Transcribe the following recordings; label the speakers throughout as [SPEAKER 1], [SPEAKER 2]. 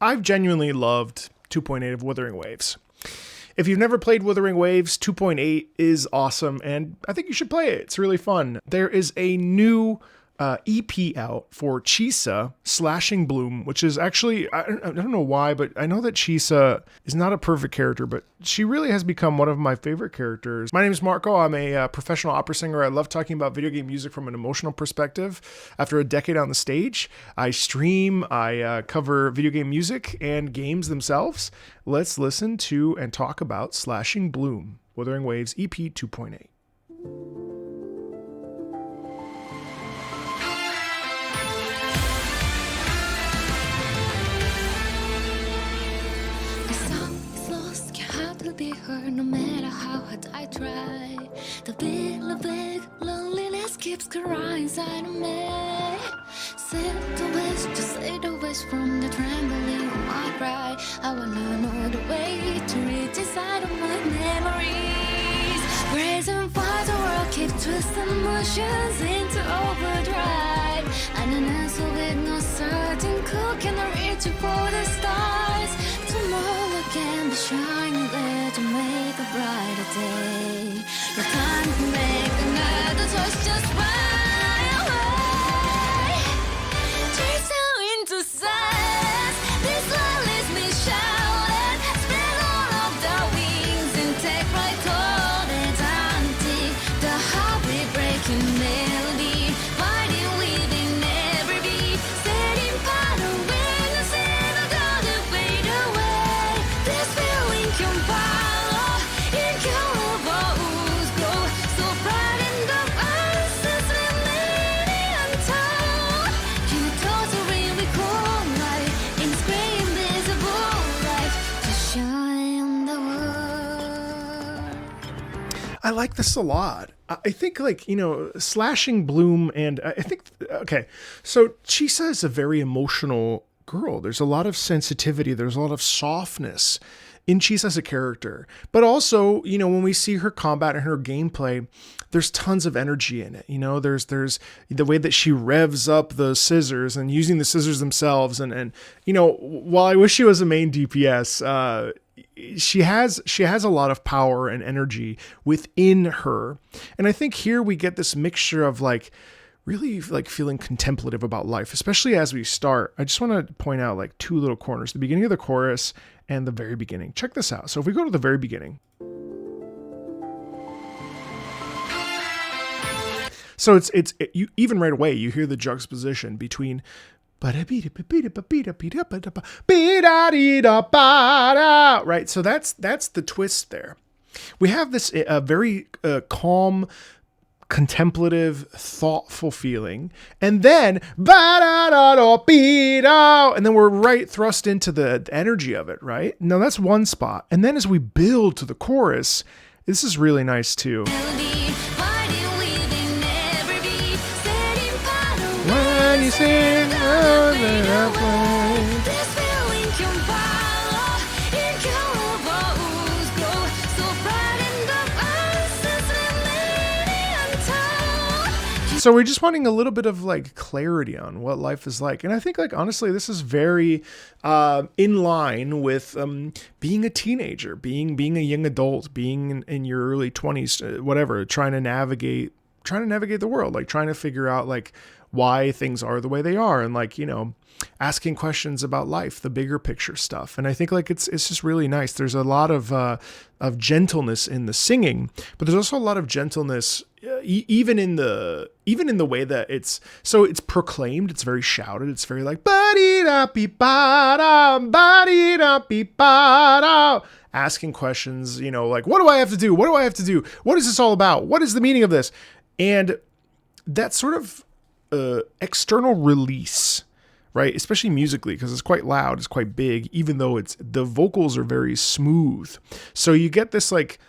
[SPEAKER 1] I've genuinely loved 2.8 of Wuthering Waves. If you've never played Wuthering Waves, 2.8 is awesome, and I think you should play it. It's really fun. There is a new EP out for Chisa, Slashing Bloom, which is actually, I don't know why, but I know that Chisa is not a perfect character, but she really has become one of my favorite characters. My name is Marco. I'm a professional opera singer. I love talking about video game music from an emotional perspective. After a decade on the stage, I stream, I cover video game music and games themselves. Let's listen to and talk about Slashing Bloom, Wuthering Waves EP 2.8.
[SPEAKER 2] Be heard no matter how hard I try. The big loneliness keeps crying inside of me. Say the wish, just say the wish from the trembling of my cry. I will learn all the way to reach inside of my memories. Brazen fire, the world keeps twisting emotions into overdrive. And an answer with no certain clue. Can I reach you for the stars? Tomorrow can be shining there to make a brighter day. No time to make another choice, just fly away. Chase out into silence. This one leaves me shouting. Spread all of the wings and take flight toward eternity. The heartbeat breaking melody, fighting within every beat, setting fire when the sin of God that fade away. This feeling can follow, incurable grow, so bright in the answers remaining untold. Can you totally recall light in this gray invisible light to shine the world?
[SPEAKER 1] I like this a lot. I think, like, you know, Slashing Bloom, and I think, okay, so Chisa is a very emotional girl. There's a lot of sensitivity. There's a lot of softness in Chisa as a character. But also, you know, when we see her combat and her gameplay, there's tons of energy in it. You know, there's the way that she revs up the scissors and using the scissors themselves. And you know, while I wish she was a main DPS, she has a lot of power and energy within her. And I think here we get this mixture of like really like feeling contemplative about life, especially as we start. I just want to point out like two little corners, the beginning of the chorus and the very beginning. Check this out. So if we go to the very beginning, so it's you even right away, you hear the juxtaposition between right? So that's the twist there. We have this very calm, contemplative, thoughtful feeling, and then and then we're right thrust into the energy of it, right? Now that's one spot. And then as we build to the chorus, this is really nice too. When you sing, so we're just wanting a little bit of like clarity on what life is like. And I think, like, honestly, this is very in line with being a teenager, being a young adult, being in your early 20s, whatever, trying to navigate the world, like trying to figure out like why things are the way they are, and like, you know, asking questions about life, the bigger picture stuff. And I think like it's just really nice. There's a lot of gentleness in the singing, but there's also a lot of gentleness even in the way that it's proclaimed. It's very shouted. It's very like asking questions, you know, like, what do I have to do? What do I have to do? What is this all about? What is the meaning of this? And that sort of external release, right? Especially musically, because it's quite loud, it's quite big, even though the vocals are very smooth. So you get this like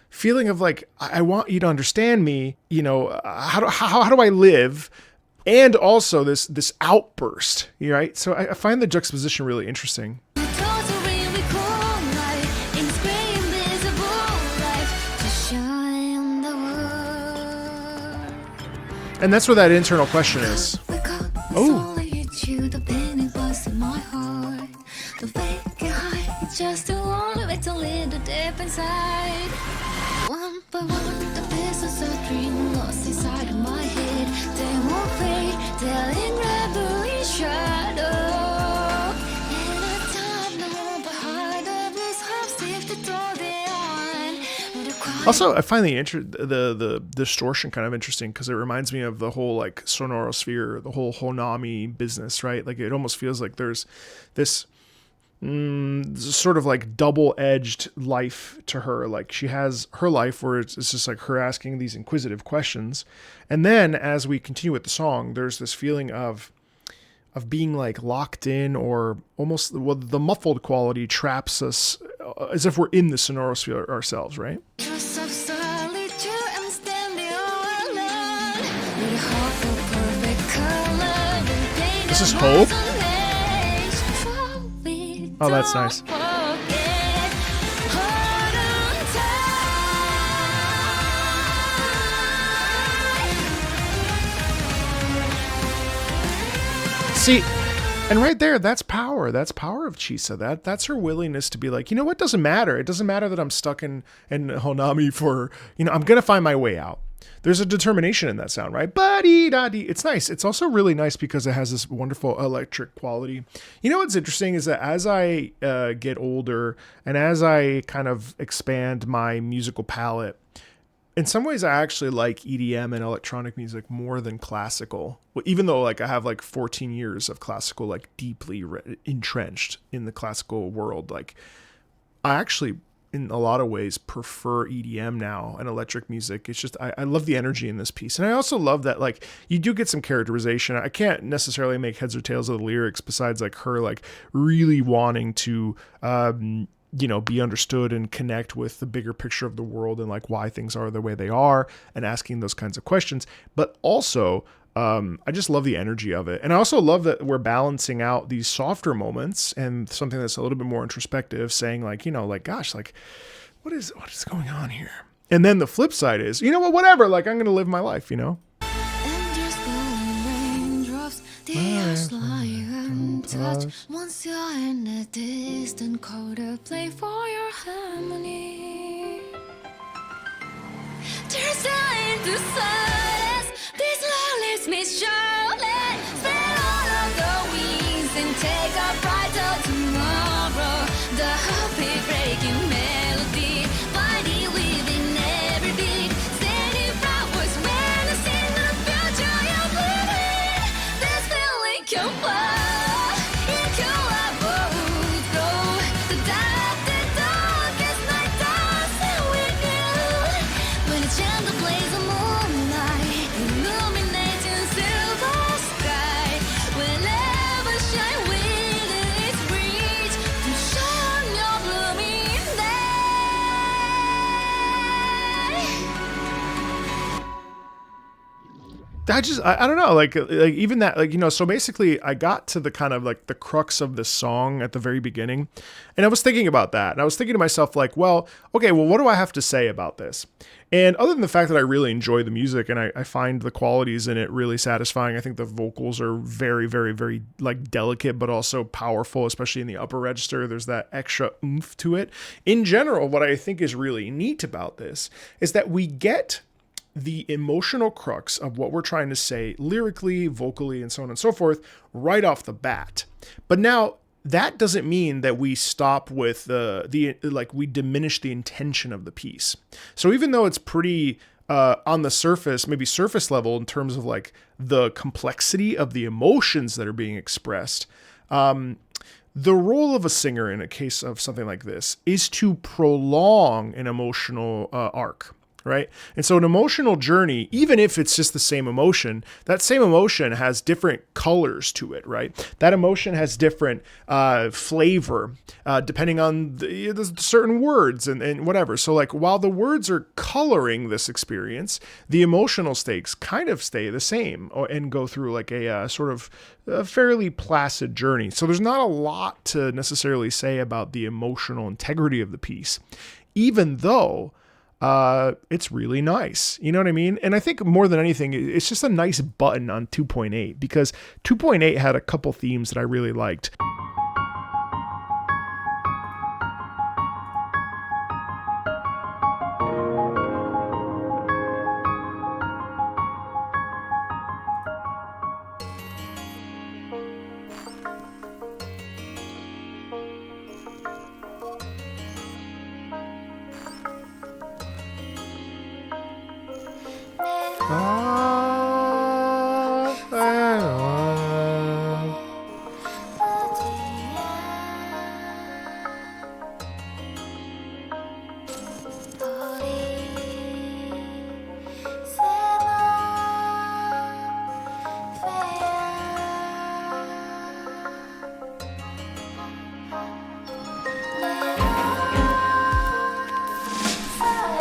[SPEAKER 1] feeling of like, I want you to understand me, you know, how do I live? And also this outburst, right? So I find the juxtaposition really interesting. And that's where that internal question is. Oh.
[SPEAKER 2] Fake it high, it's just the only way to lead the deep inside. One by one, the pieces of dream lost inside of my head. They won't fade, they'll incredibly shadow. And I don't know behind the bliss, I'm still the door beyond.
[SPEAKER 1] Also, I find the distortion kind of interesting because it reminds me of the whole like sonorosphere, the whole Honami business, right? Like it almost feels like there's this sort of like double-edged life to her. Like she has her life where it's just like her asking these inquisitive questions, and then as we continue with the song, there's this feeling of being like locked in, or almost the muffled quality traps us as if we're in the sonorosphere ourselves, right? This is Hope. Oh, that's nice. See, and right there, that's power. That's power of Chisa. That's her willingness to be like, you know what, doesn't matter. It doesn't matter that I'm stuck in Honami for, I'm going to find my way out. There's a determination in that sound, right? Ba-dee-da-dee. It's nice. It's also really nice because it has this wonderful electric quality. You know what's interesting is that as I get older and as I kind of expand my musical palette, in some ways I actually like EDM and electronic music more than classical. Well, even though like I have like 14 years of classical, like deeply entrenched in the classical world, like I actually in a lot of ways prefer EDM now and electric music. It's just, I love the energy in this piece. And I also love that like you do get some characterization. I can't necessarily make heads or tails of the lyrics besides like her like really wanting to, be understood and connect with the bigger picture of the world and like why things are the way they are and asking those kinds of questions. But also, I just love the energy of it. And I also love that we're balancing out these softer moments and something that's a little bit more introspective, saying like, gosh, like what is going on here? And then the flip side is, whatever, like I'm going to live my life,
[SPEAKER 2] And just raindrops, the air's lying untouched. Once you're in the distant coda, play for your harmony. Tears into silence, this love leaves me shouting. Spread all of the wings and take a brighter tomorrow. The heartbeat breaking melody, body within every beat. Steady flowers when I see the future you're living. This feeling can fly, it can let both go. The darkest night dancing with you. When it's gentle blaze of moonlight, illuminating silver sky. Whenever shine within its reach, to shine your blooming day.
[SPEAKER 1] I don't know, like even that, like, so basically I got to the kind of like the crux of this song at the very beginning, and I was thinking about that, and I was thinking to myself like, well, okay, well, what do I have to say about this? And other than the fact that I really enjoy the music and I find the qualities in it really satisfying, I think the vocals are very, very, very like delicate, but also powerful, especially in the upper register. There's that extra oomph to it. In general, what I think is really neat about this is that we get the emotional crux of what we're trying to say lyrically, vocally, and so on and so forth right off the bat. But now that doesn't mean that we stop with we diminish the intention of the piece. So even though it's pretty on the surface, maybe surface level in terms of like the complexity of the emotions that are being expressed, the role of a singer in a case of something like this is to prolong an emotional arc. Right? And so an emotional journey, even if it's just the same emotion, that same emotion has different colors to it, right? That emotion has different flavor depending on the certain words and whatever. So like while the words are coloring this experience, the emotional stakes kind of stay the same and go through like a sort of a fairly placid journey. So there's not a lot to necessarily say about the emotional integrity of the piece, even though it's really nice. You know what I mean? And I think more than anything, it's just a nice button on 2.8 because 2.8 had a couple themes that I really liked.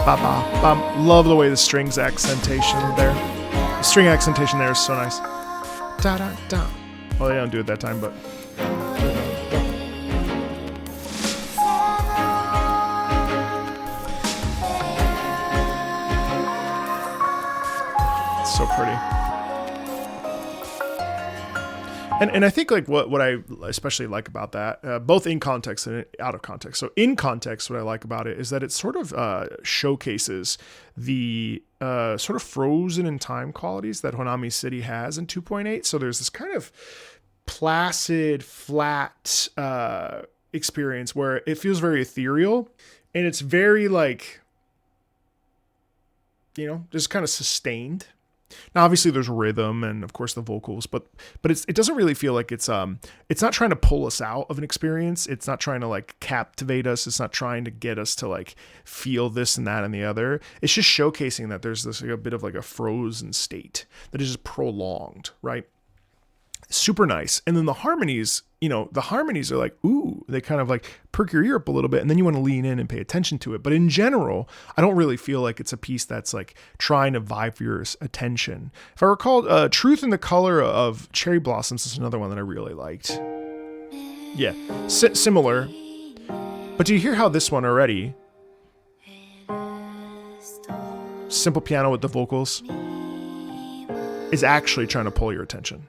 [SPEAKER 1] Ba ba bum. Love the way the strings accentation there. The string accentation there is so nice. Da da da. Well, they don't do it that time, but. It's so pretty. And I think like what I especially like about that, both in context and out of context. So in context, what I like about it is that it sort of showcases the sort of frozen in time qualities that Honami City has in 2.8. So there's this kind of placid, flat experience where it feels very ethereal, and it's very like, you know, just kind of sustained. Now, obviously, there's rhythm and, of course, the vocals, but it doesn't really feel like it's not trying to pull us out of an experience. It's not trying to like captivate us. It's not trying to get us to like feel this and that and the other. It's just showcasing that there's this like, a bit of like a frozen state that is just prolonged, right? Super nice. And then the harmonies, you know, the harmonies are like, ooh, they kind of like perk your ear up a little bit, and then you want to lean in and pay attention to it. But in general, I don't really feel like it's a piece that's like trying to vie for your attention. If I recall, Truth in the Color of Cherry Blossoms is another one that I really liked. Yeah, similar. But do you hear how this one already, simple piano with the vocals, is actually trying to pull your attention?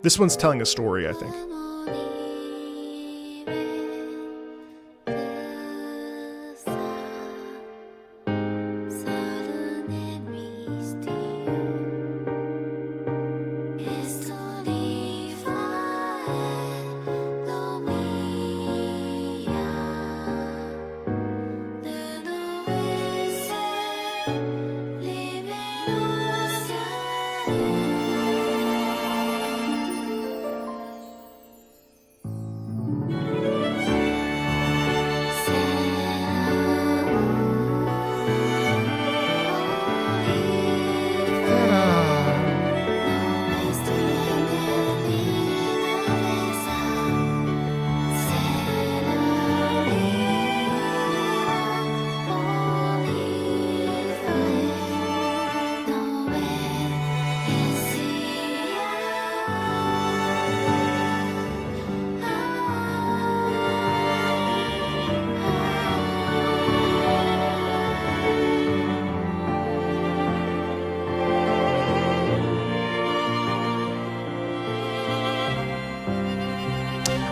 [SPEAKER 1] This one's telling a story, I think.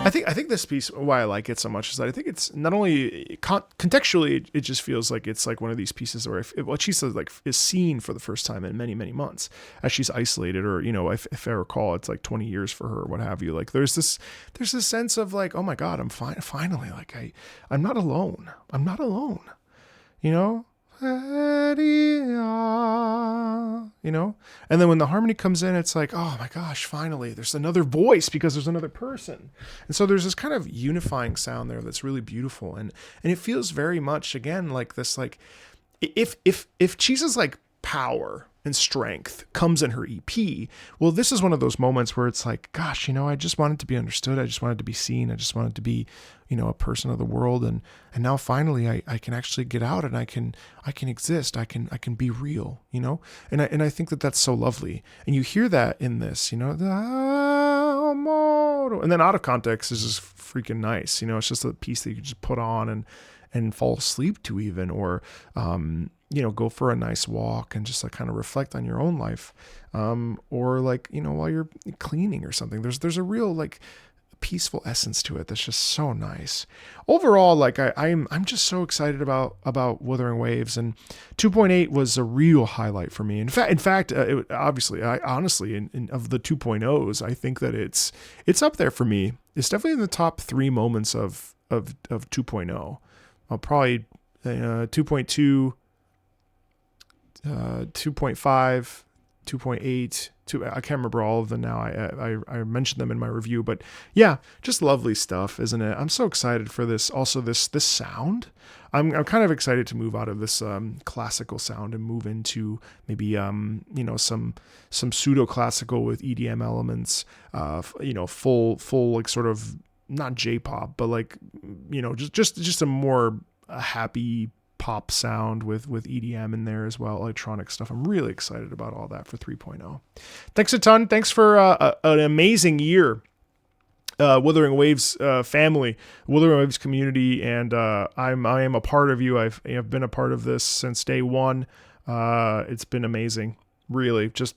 [SPEAKER 1] I think this piece, why I like it so much, is that I think it's not only contextually, it just feels like it's like one of these pieces where what Chisa like is seen for the first time in many, many months as she's isolated, or, you know, if I recall, it's like 20 years for her, or what have you. Like there's this sense of like, oh my God, I'm finally like I'm not alone. I'm not alone, you know? You know, and then when the harmony comes in, it's like, oh my gosh, finally there's another voice because there's another person. And so there's this kind of unifying sound there that's really beautiful, and it feels very much again like this, like if Chisa's like power and strength comes in her EP, well, this is one of those moments where it's like, gosh, you know, I just wanted to be understood. I just wanted to be seen. I just wanted to be, you know, a person of the world. And now finally I can actually get out, and I can exist. I can be real, you know? And I think that that's so lovely. And you hear that in this, you know, and then out of context is just freaking nice. You know, it's just a piece that you can just put on and fall asleep to even, or, you know, go for a nice walk and just like kind of reflect on your own life. Or like, you know, while you're cleaning or something, there's a real like peaceful essence to it that's just so nice. Overall, like I'm just so excited about Wuthering Waves, and 2.8 was a real highlight for me. In fact, obviously, I honestly, in of the 2.0s, I think that it's up there for me. It's definitely in the top 3 moments of 2.0. I'll probably 2.2. 2.5, 2.8, I can't remember all of them now. I mentioned them in my review, but yeah, just lovely stuff, isn't it? I'm so excited for this. Also, this sound. I'm kind of excited to move out of this classical sound and move into maybe you know, some pseudo classical with EDM elements. You know, full like sort of not J-pop, but like, just a more happy pop sound with EDM in there as well, electronic stuff. I'm really excited about all that for 3.0. Thanks a ton. Thanks for an amazing year. Wuthering Waves family, Wuthering Waves community, and I am a part of you. I've been a part of this since day one. It's been amazing, really. Just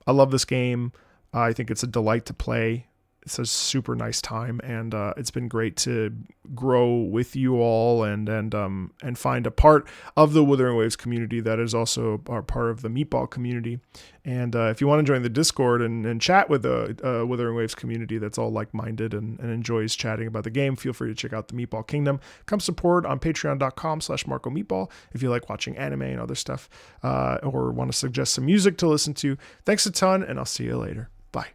[SPEAKER 1] I love this game. I think it's a delight to play. It's a super nice time, and it's been great to grow with you all and find a part of the Wuthering Waves community that is also a part of the Meatball community. And if you want to join the Discord and chat with the Wuthering Waves community that's all like-minded and enjoys chatting about the game, feel free to check out the Meatball Kingdom. Come support on patreon.com/MarcoMeatball if you like watching anime and other stuff, or want to suggest some music to listen to. Thanks a ton, and I'll see you later. Bye.